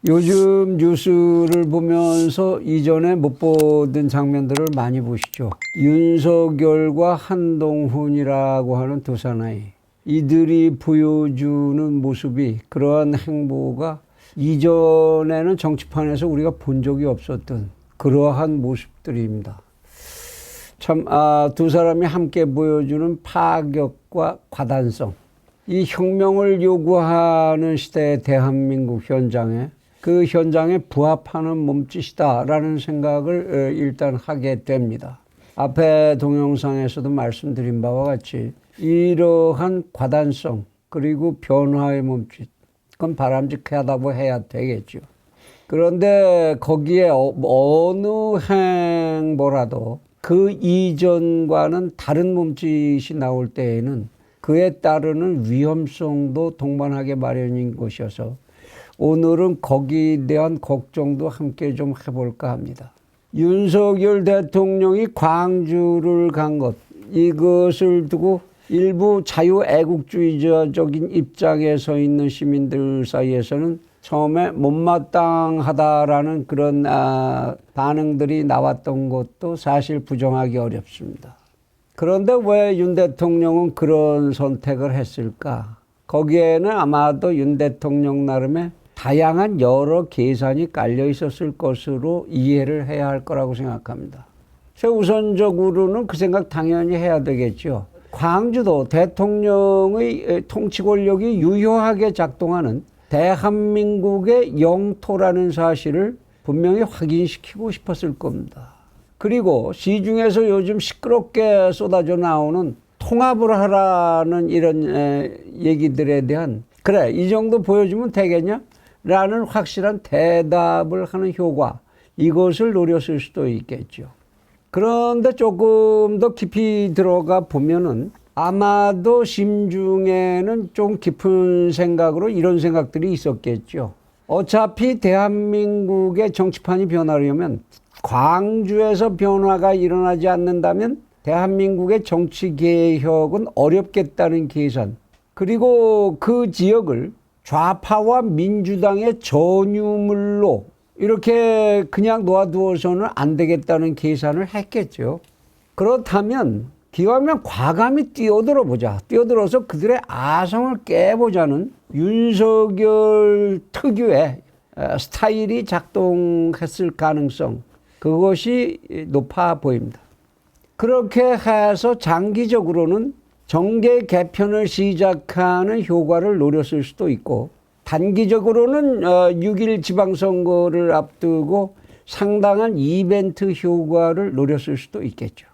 요즘 뉴스를 보면서 이전에 못 보던 장면들을 많이 보시죠. 윤석열과 한동훈이라고 하는 두 사나이. 이들이 보여주는 모습이, 그러한 행보가 이전에는 정치판에서 우리가 본 적이 없었던 그러한 모습들입니다. 참, 두 사람이 함께 보여주는 파격과 과단성. 이 혁명을 요구하는 시대의 대한민국 현장에, 그 현장에 부합하는 몸짓이다라는 생각을 일단 하게 됩니다. 앞에 동영상에서도 말씀드린 바와 같이 이러한 과단성 그리고 변화의 몸짓, 그건 바람직하다고 해야 되겠죠. 그런데 거기에 어느 행보라도 그 이전과는 다른 몸짓이 나올 때에는 그에 따르는 위험성도 동반하게 마련인 것이어서 오늘은 거기에 대한 걱정도 함께 좀 해볼까 합니다. 윤석열 대통령이 광주를 간 것, 이것을 두고 일부 자유애국주의자적인 입장에 서 있는 시민들 사이에서는 처음에 못마땅하다라는 그런 반응들이 나왔던 것도 사실 부정하기 어렵습니다. 그런데 왜 윤 대통령은 그런 선택을 했을까? 거기에는 아마도 윤 대통령 나름의 다양한 여러 계산이 깔려 있었을 것으로 이해를 해야 할 거라고 생각합니다. 우선적으로는 그 생각 당연히 해야 되겠죠. 광주도 대통령의 통치 권력이 유효하게 작동하는 대한민국의 영토라는 사실을 분명히 확인시키고 싶었을 겁니다. 그리고 시중에서 요즘 시끄럽게 쏟아져 나오는 통합을 하라는 이런 얘기들에 대한, 그래, 이 정도 보여주면 되겠냐? 라는 확실한 대답을 하는 효과, 이것을 노렸을 수도 있겠죠. 그런데 조금 더 깊이 들어가 보면은 아마도 심중에는 좀 깊은 생각으로 이런 생각들이 있었겠죠. 어차피 대한민국의 정치판이 변하려면, 광주에서 변화가 일어나지 않는다면 대한민국의 정치 개혁은 어렵겠다는 계산, 그리고 그 지역을 좌파와 민주당의 전유물로 이렇게 그냥 놓아두어서는 안 되겠다는 계산을 했겠죠. 그렇다면 기왕이면 과감히 뛰어들어 보자. 뛰어들어서 그들의 아성을 깨보자는 윤석열 특유의 스타일이 작동했을 가능성, 그것이 높아 보입니다. 그렇게 해서 장기적으로는 정계 개편을 시작하는 효과를 노렸을 수도 있고, 단기적으로는 6.1 지방선거를 앞두고 상당한 이벤트 효과를 노렸을 수도 있겠죠.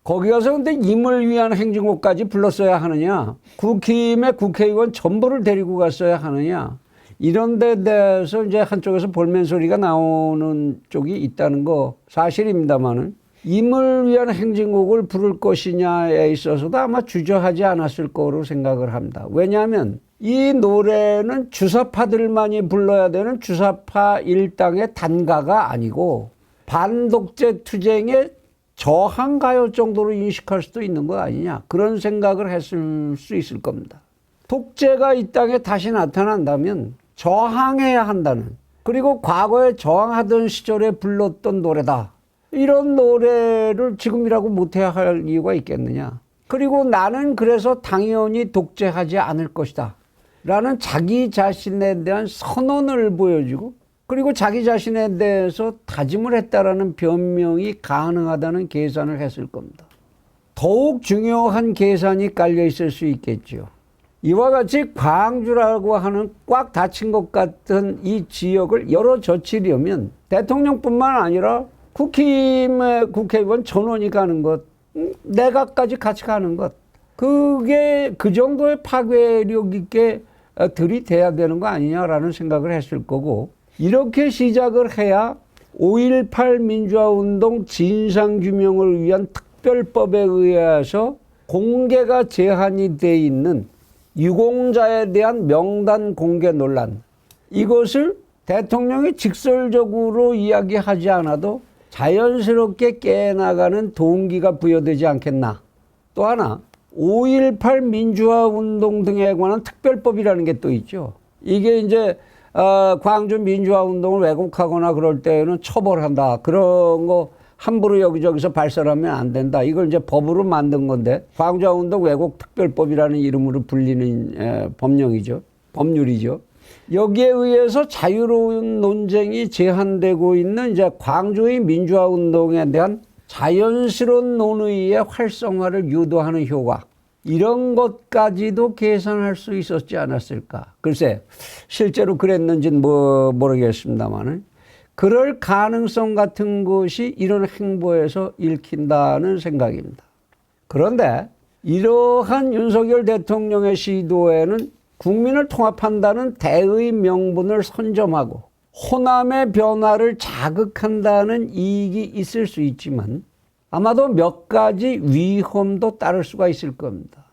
거기 가서 근데 임을 위한 행진곡까지 불렀어야 하느냐, 국힘의 국회의원 전부를 데리고 갔어야 하느냐, 이런 데 대해서 이제 한쪽에서 볼멘 소리가 나오는 쪽이 있다는 거 사실입니다만은, 임을 위한 행진곡을 부를 것이냐에 있어서도 아마 주저하지 않았을 거로 생각을 합니다. 왜냐하면 이 노래는 주사파들만이 불러야 되는 주사파 일당의 단가가 아니고 반독재 투쟁의 저항가요 정도로 인식할 수도 있는 거 아니냐, 그런 생각을 했을 수 있을 겁니다. 독재가 이 땅에 다시 나타난다면 저항해야 한다는, 그리고 과거에 저항하던 시절에 불렀던 노래다, 이런 노래를 지금이라고 못해야 할 이유가 있겠느냐. 그리고 나는 그래서 당연히 독재하지 않을 것이다 라는 자기 자신에 대한 선언을 보여주고, 그리고 자기 자신에 대해서 다짐을 했다라는 변명이 가능하다는 계산을 했을 겁니다. 더욱 중요한 계산이 깔려 있을 수 있겠죠. 이와 같이 광주라고 하는 꽉 닫힌 것 같은 이 지역을 열어젖히려면 대통령뿐만 아니라 국힘의 국회의원 전원이 가는 것, 내각까지 같이 가는 것, 그게 그 정도의 파괴력 있게 들이대야 되는 거 아니냐라는 생각을 했을 거고, 이렇게 시작을 해야 5.18 민주화운동 진상규명을 위한 특별법에 의해서 공개가 제한이 돼 있는 유공자에 대한 명단 공개 논란, 이것을 대통령이 직설적으로 이야기하지 않아도 자연스럽게 깨나가는 동기가 부여되지 않겠나. 또 하나, 5.18 민주화운동 등에 관한 특별법이라는 게 또 있죠. 이게 이제 광주 민주화 운동을 왜곡하거나 그럴 때는 처벌한다. 그런 거 함부로 여기저기서 발설하면 안 된다. 이걸 이제 법으로 만든 건데 광주화 운동 왜곡 특별법이라는 이름으로 불리는 법령이죠. 법률이죠. 여기에 의해서 자유로운 논쟁이 제한되고 있는 이제 광주의 민주화 운동에 대한 자연스러운 논의의 활성화를 유도하는 효과, 이런 것까지도 계산할 수 있었지 않았을까. 글쎄 실제로 그랬는지는 모르겠습니다만 그럴 가능성 같은 것이 이런 행보에서 읽힌다는 생각입니다. 그런데 이러한 윤석열 대통령의 시도에는 국민을 통합한다는 대의 명분을 선점하고 호남의 변화를 자극한다는 이익이 있을 수 있지만 아마도 몇 가지 위험도 따를 수가 있을 겁니다.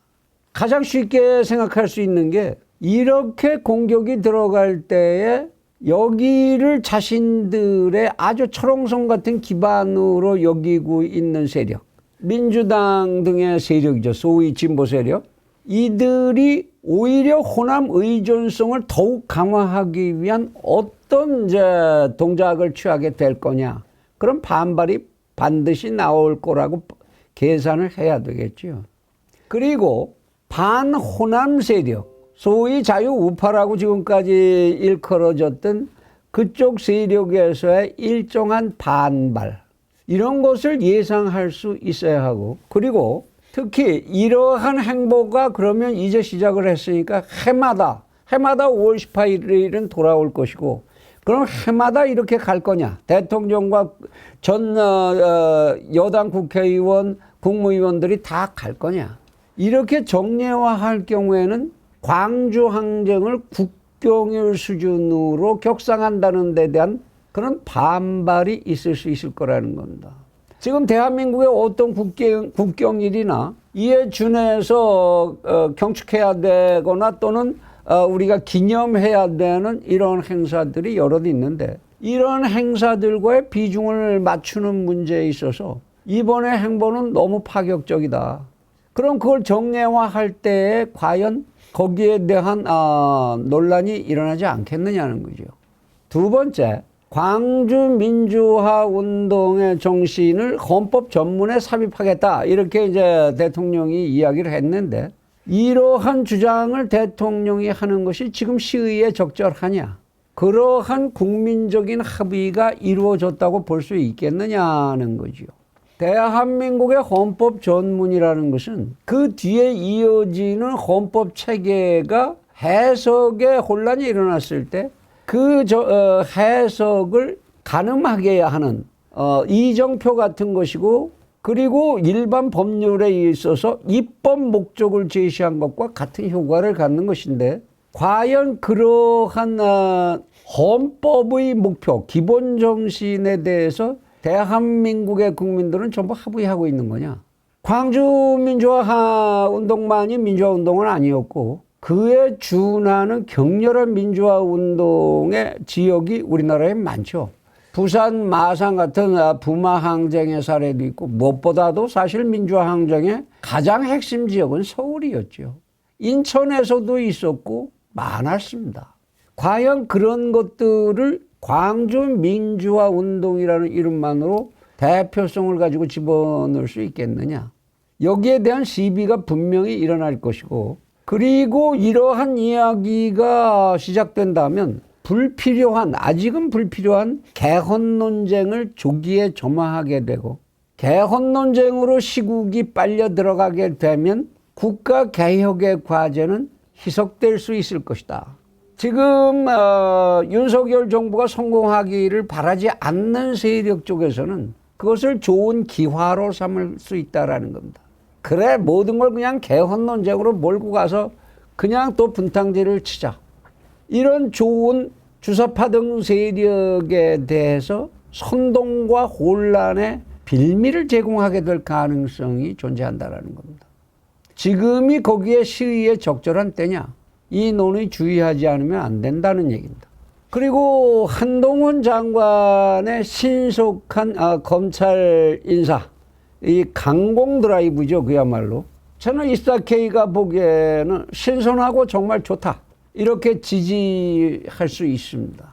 가장 쉽게 생각할 수 있는 게 이렇게 공격이 들어갈 때에 여기를 자신들의 아주 철옹성 같은 기반으로 여기고 있는 세력, 민주당 등의 세력이죠. 소위 진보 세력. 이들이 오히려 호남 의존성을 더욱 강화하기 위한 어떤 이제 동작을 취하게 될 거냐. 그런 반발이 반드시 나올 거라고 계산을 해야 되겠죠. 그리고 반호남 세력, 소위 자유우파라고 지금까지 일컬어졌던 그쪽 세력에서의 일정한 반발, 이런 것을 예상할 수 있어야 하고, 그리고 특히 이러한 행보가 그러면 이제 시작을 했으니까 해마다 5월 18일은 돌아올 것이고, 그럼 해마다 이렇게 갈 거냐? 대통령과 전 여당 국회의원, 국무위원들이 다 갈 거냐? 이렇게 정례화할 경우에는 광주 항쟁을 국경일 수준으로 격상한다는 데 대한 그런 반발이 있을 수 있을 거라는 겁니다. 지금 대한민국의 어떤 국경일이나 이에 준해서 경축해야 되거나 또는 우리가 기념해야 되는 이런 행사들이 여럿 있는데, 이런 행사들과의 비중을 맞추는 문제에 있어서 이번의 행보는 너무 파격적이다. 그럼 그걸 정례화할 때에 과연 거기에 대한 논란이 일어나지 않겠느냐는 거죠. 두 번째, 광주 민주화 운동의 정신을 헌법 전문에 삽입하겠다, 이렇게 이제 대통령이 이야기를 했는데, 이러한 주장을 대통령이 하는 것이 지금 시의에 적절하냐? 그러한 국민적인 합의가 이루어졌다고 볼 수 있겠느냐는 거죠. 대한민국의 헌법 전문이라는 것은 그 뒤에 이어지는 헌법 체계가 해석에 혼란이 일어났을 때 그 해석을 가늠하게 하는 이정표 같은 것이고, 그리고 일반 법률에 있어서 입법 목적을 제시한 것과 같은 효과를 갖는 것인데, 과연 그러한 헌법의 목표, 기본 정신에 대해서 대한민국의 국민들은 전부 합의하고 있는 거냐? 광주 민주화 운동만이 민주화 운동은 아니었고, 그에 준하는 격렬한 민주화 운동의 지역이 우리나라에 많죠. 부산 마산 같은 부마 항쟁의 사례도 있고, 무엇보다도 사실 민주화 항쟁의 가장 핵심 지역은 서울이었죠. 인천에서도 있었고 많았습니다. 과연 그런 것들을 광주 민주화 운동이라는 이름만으로 대표성을 가지고 집어넣을 수 있겠느냐? 여기에 대한 시비가 분명히 일어날 것이고, 그리고 이러한 이야기가 시작된다면 아직은 불필요한 개헌 논쟁을 조기에 점화하게 되고, 개헌 논쟁으로 시국이 빨려 들어가게 되면 국가 개혁의 과제는 희석될 수 있을 것이다. 지금 윤석열 정부가 성공하기를 바라지 않는 세력 쪽에서는 그것을 좋은 기화로 삼을 수 있다라는 겁니다. 그래, 모든 걸 그냥 개헌 논쟁으로 몰고 가서 그냥 또 분탕질을 치자. 이런 좋은 주사파 등 세력에 대해서 선동과 혼란의 빌미를 제공하게 될 가능성이 존재한다는 겁니다. 지금이 거기에 시의에 적절한 때냐? 이 논의 주의하지 않으면 안 된다는 얘기입니다. 그리고 한동훈 장관의 신속한 검찰 인사, 이 강공 드라이브죠, 그야말로. 저는 이스타K가 보기에는 신선하고 정말 좋다. 이렇게 지지할 수 있습니다.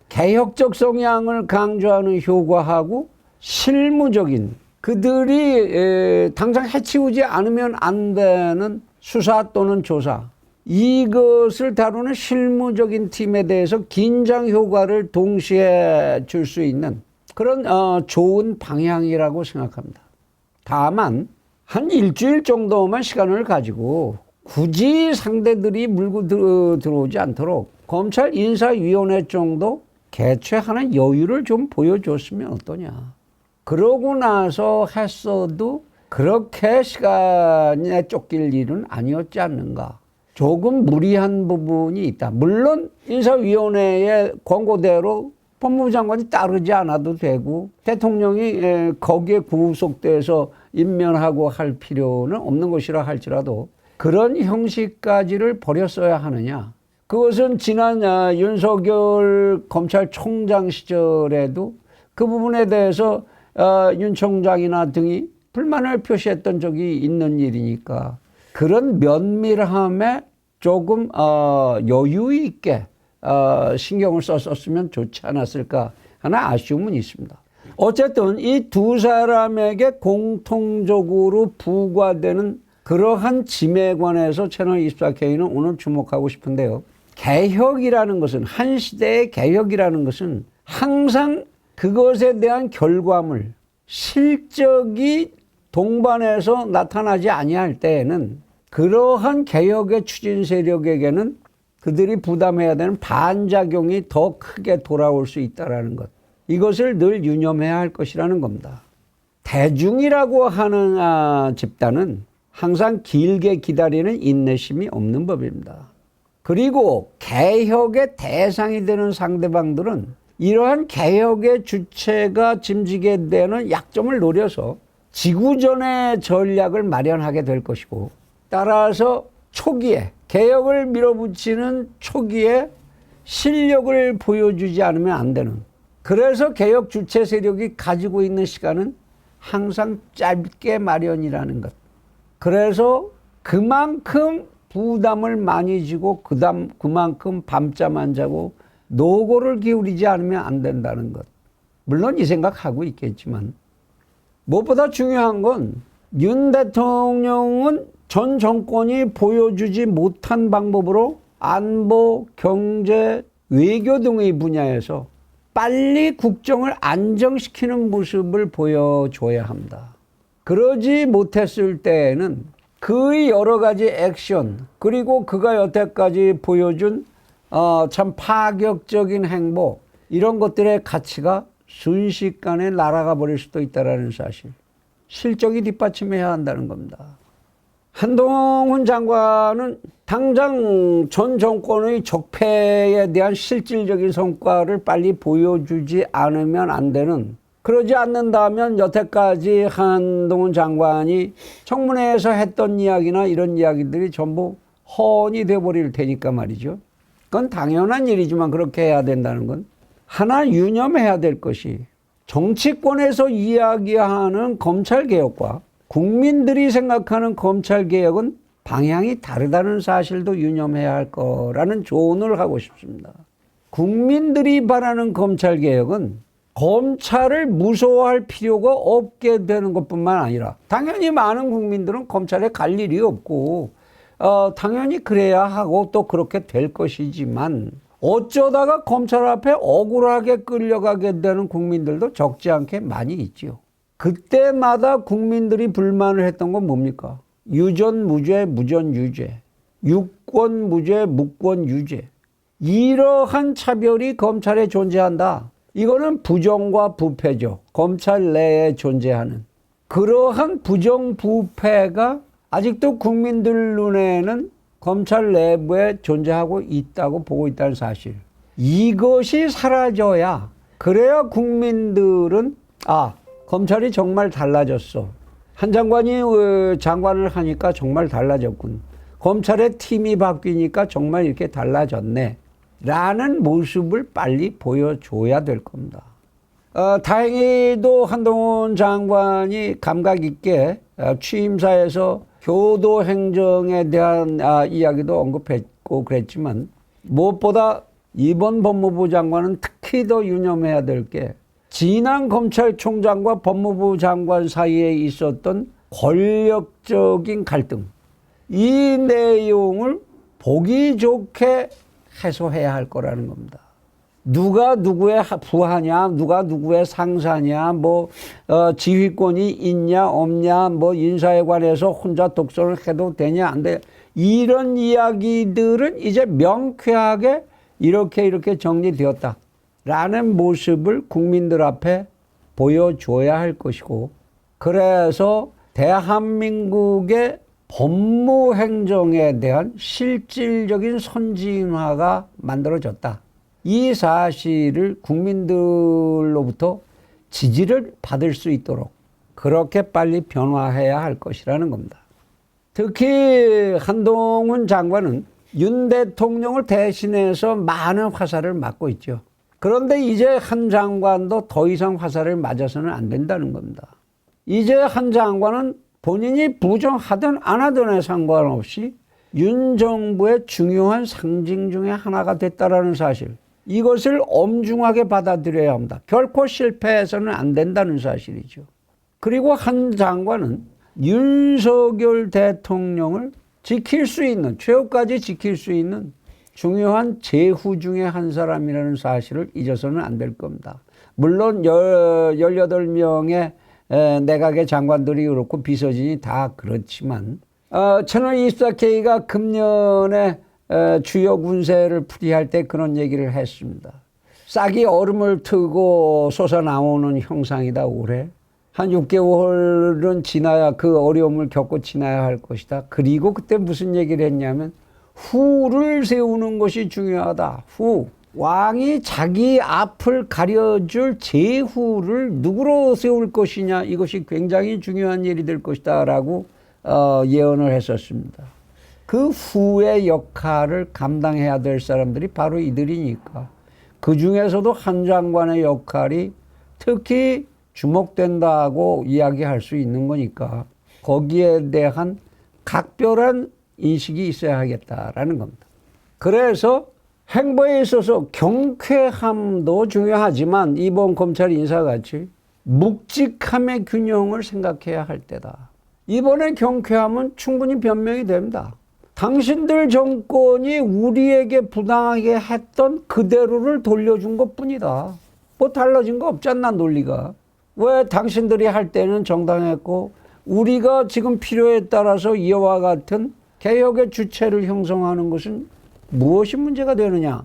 개혁적 성향을 강조하는 효과하고 실무적인 그들이 당장 해치우지 않으면 안 되는 수사 또는 조사, 이것을 다루는 실무적인 팀에 대해서 긴장 효과를 동시에 줄 수 있는 그런 좋은 방향이라고 생각합니다. 다만 한 일주일 정도만 시간을 가지고 굳이 상대들이 물고 들어오지 않도록 검찰 인사위원회 정도 개최하는 여유를 좀 보여줬으면 어떠냐. 그러고 나서 했어도 그렇게 시간에 쫓길 일은 아니었지 않는가. 조금 무리한 부분이 있다. 물론 인사위원회의 권고대로 법무부 장관이 따르지 않아도 되고 대통령이 거기에 구속돼서 임명하고 할 필요는 없는 것이라 할지라도 그런 형식까지를 버렸어야 하느냐. 그것은 지난 윤석열 검찰총장 시절에도 그 부분에 대해서 윤 총장이나 등이 불만을 표시했던 적이 있는 일이니까 그런 면밀함에 조금 여유 있게 신경을 썼으면 좋지 않았을까 하는 아쉬움은 있습니다. 어쨌든 이 두 사람에게 공통적으로 부과되는 그러한 짐에 관해서 채널24K는 오늘 주목하고 싶은데요. 개혁이라는 것은, 한 시대의 개혁이라는 것은 항상 그것에 대한 결과물, 실적이 동반해서 나타나지 아니할 때에는 그러한 개혁의 추진 세력에게는 그들이 부담해야 되는 반작용이 더 크게 돌아올 수 있다는 것. 이것을 늘 유념해야 할 것이라는 겁니다. 대중이라고 하는 집단은 항상 길게 기다리는 인내심이 없는 법입니다. 그리고 개혁의 대상이 되는 상대방들은 이러한 개혁의 주체가 짐지게 되는 약점을 노려서 지구전의 전략을 마련하게 될 것이고, 따라서 초기에 개혁을 밀어붙이는 초기에 실력을 보여주지 않으면 안 되는, 그래서 개혁 주체 세력이 가지고 있는 시간은 항상 짧게 마련이라는 것. 그래서 그만큼 부담을 많이 지고 그만큼 밤잠 안 자고 노고를 기울이지 않으면 안 된다는 것. 물론 이 생각하고 있겠지만 무엇보다 중요한 건 윤 대통령은 전 정권이 보여주지 못한 방법으로 안보, 경제, 외교 등의 분야에서 빨리 국정을 안정시키는 모습을 보여줘야 합니다. 그러지 못했을 때에는 그의 여러 가지 액션, 그리고 그가 여태까지 보여준 참 파격적인 행보, 이런 것들의 가치가 순식간에 날아가 버릴 수도 있다는 사실. 실적이 뒷받침해야 한다는 겁니다. 한동훈 장관은 당장 전 정권의 적폐에 대한 실질적인 성과를 빨리 보여주지 않으면 안 되는, 그러지 않는다면 여태까지 한동훈 장관이 청문회에서 했던 이야기나 이런 이야기들이 전부 허언이 돼버릴 테니까 말이죠. 그건 당연한 일이지만 그렇게 해야 된다는 건 하나 유념해야 될 것이, 정치권에서 이야기하는 검찰개혁과 국민들이 생각하는 검찰개혁은 방향이 다르다는 사실도 유념해야 할 거라는 조언을 하고 싶습니다. 국민들이 바라는 검찰개혁은 검찰을 무서워할 필요가 없게 되는 것뿐만 아니라, 당연히 많은 국민들은 검찰에 갈 일이 없고 당연히 그래야 하고 또 그렇게 될 것이지만, 어쩌다가 검찰 앞에 억울하게 끌려가게 되는 국민들도 적지 않게 많이 있죠. 그때마다 국민들이 불만을 했던 건 뭡니까? 유전 무죄, 무전 유죄, 유권 무죄, 무권 유죄. 이러한 차별이 검찰에 존재한다. 이거는 부정과 부패죠. 검찰 내에 존재하는 그러한 부정부패가 아직도 국민들 눈에는 검찰 내부에 존재하고 있다고 보고 있다는 사실. 이것이 사라져야, 그래야 국민들은 검찰이 정말 달라졌어. 한 장관이 장관을 하니까 정말 달라졌군. 검찰의 팀이 바뀌니까 정말 이렇게 달라졌네. 라는 모습을 빨리 보여줘야 될 겁니다. 다행히도 한동훈 장관이 감각 있게 취임사에서 교도 행정에 대한 이야기도 언급했고 그랬지만, 무엇보다 이번 법무부 장관은 특히 더 유념해야 될 게 지난 검찰총장과 법무부 장관 사이에 있었던 권력적인 갈등, 이 내용을 보기 좋게 해소해야 할 거라는 겁니다. 누가 누구의 부하냐, 누가 누구의 상사냐, 지휘권이 있냐 없냐, 인사에 관해서 혼자 독설을 해도 되냐 안 돼. 이런 이야기들은 이제 명쾌하게 이렇게 정리되었다 라는 모습을 국민들 앞에 보여줘야 할 것이고, 그래서 대한민국의 법무행정에 대한 실질적인 선진화가 만들어졌다. 이 사실을 국민들로부터 지지를 받을 수 있도록 그렇게 빨리 변화해야 할 것이라는 겁니다. 특히 한동훈 장관은 윤 대통령을 대신해서 많은 화살을 맞고 있죠. 그런데 이제 한 장관도 더 이상 화살을 맞아서는 안 된다는 겁니다. 이제 한 장관은 본인이 부정하든 안 하든에 상관없이 윤 정부의 중요한 상징 중에 하나가 됐다라는 사실, 이것을 엄중하게 받아들여야 합니다. 결코 실패해서는 안 된다는 사실이죠. 그리고 한 장관은 윤석열 대통령을 지킬 수 있는, 최후까지 지킬 수 있는 중요한 제후 중에 한 사람이라는 사실을 잊어서는 안 될 겁니다. 물론 18명의 내각의 장관들이 그렇고 비서진이 다 그렇지만 채널24K가 금년에 주요 군세를 풀이할 때 그런 얘기를 했습니다. 싹이 얼음을 트고 솟아나오는 형상이다 올해. 한 6개월은 지나야, 그 어려움을 겪고 지나야 할 것이다. 그리고 그때 무슨 얘기를 했냐면 후를 세우는 것이 중요하다. 후. 왕이 자기 앞을 가려줄 제후를 누구로 세울 것이냐, 이것이 굉장히 중요한 일이 될 것이다 라고 예언을 했었습니다. 그 후의 역할을 감당해야 될 사람들이 바로 이들이니까, 그 중에서도 한 장관의 역할이 특히 주목된다고 이야기할 수 있는 거니까 거기에 대한 각별한 인식이 있어야 하겠다라는 겁니다. 그래서 행보에 있어서 경쾌함도 중요하지만 이번 검찰 인사같이 묵직함의 균형을 생각해야 할 때다. 이번에 경쾌함은 충분히 변명이 됩니다. 당신들 정권이 우리에게 부당하게 했던 그대로를 돌려준 것뿐이다. 뭐 달라진 거 없잖아, 논리가. 왜 당신들이 할 때는 정당했고 우리가 지금 필요에 따라서 이와 같은 개혁의 주체를 형성하는 것은 무엇이 문제가 되느냐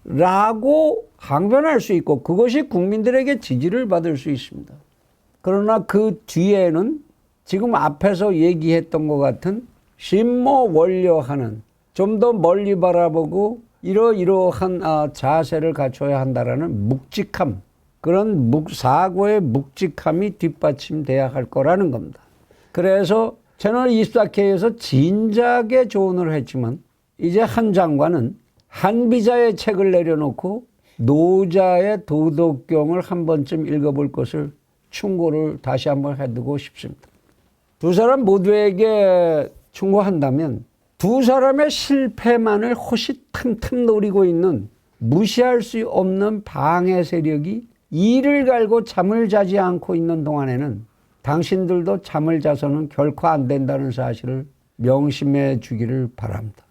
라고 항변할 수 있고, 그것이 국민들에게 지지를 받을 수 있습니다. 그러나 그 뒤에는 지금 앞에서 얘기했던 것 같은 심모원려하는, 좀 더 멀리 바라보고 이러이러한 자세를 갖춰야 한다라는 묵직함, 그런 사고의 묵직함이 뒷받침돼야 할 거라는 겁니다. 그래서 채널24K에서 진작에 조언을 했지만 이제 한 장관은 한비자의 책을 내려놓고 노자의 도덕경을 한 번쯤 읽어볼 것을 충고를 다시 한번 해두고 싶습니다. 두 사람 모두에게 충고한다면 두 사람의 실패만을 호시탐탐 노리고 있는 무시할 수 없는 방해 세력이 이를 갈고 잠을 자지 않고 있는 동안에는 당신들도 잠을 자서는 결코 안 된다는 사실을 명심해 주기를 바랍니다.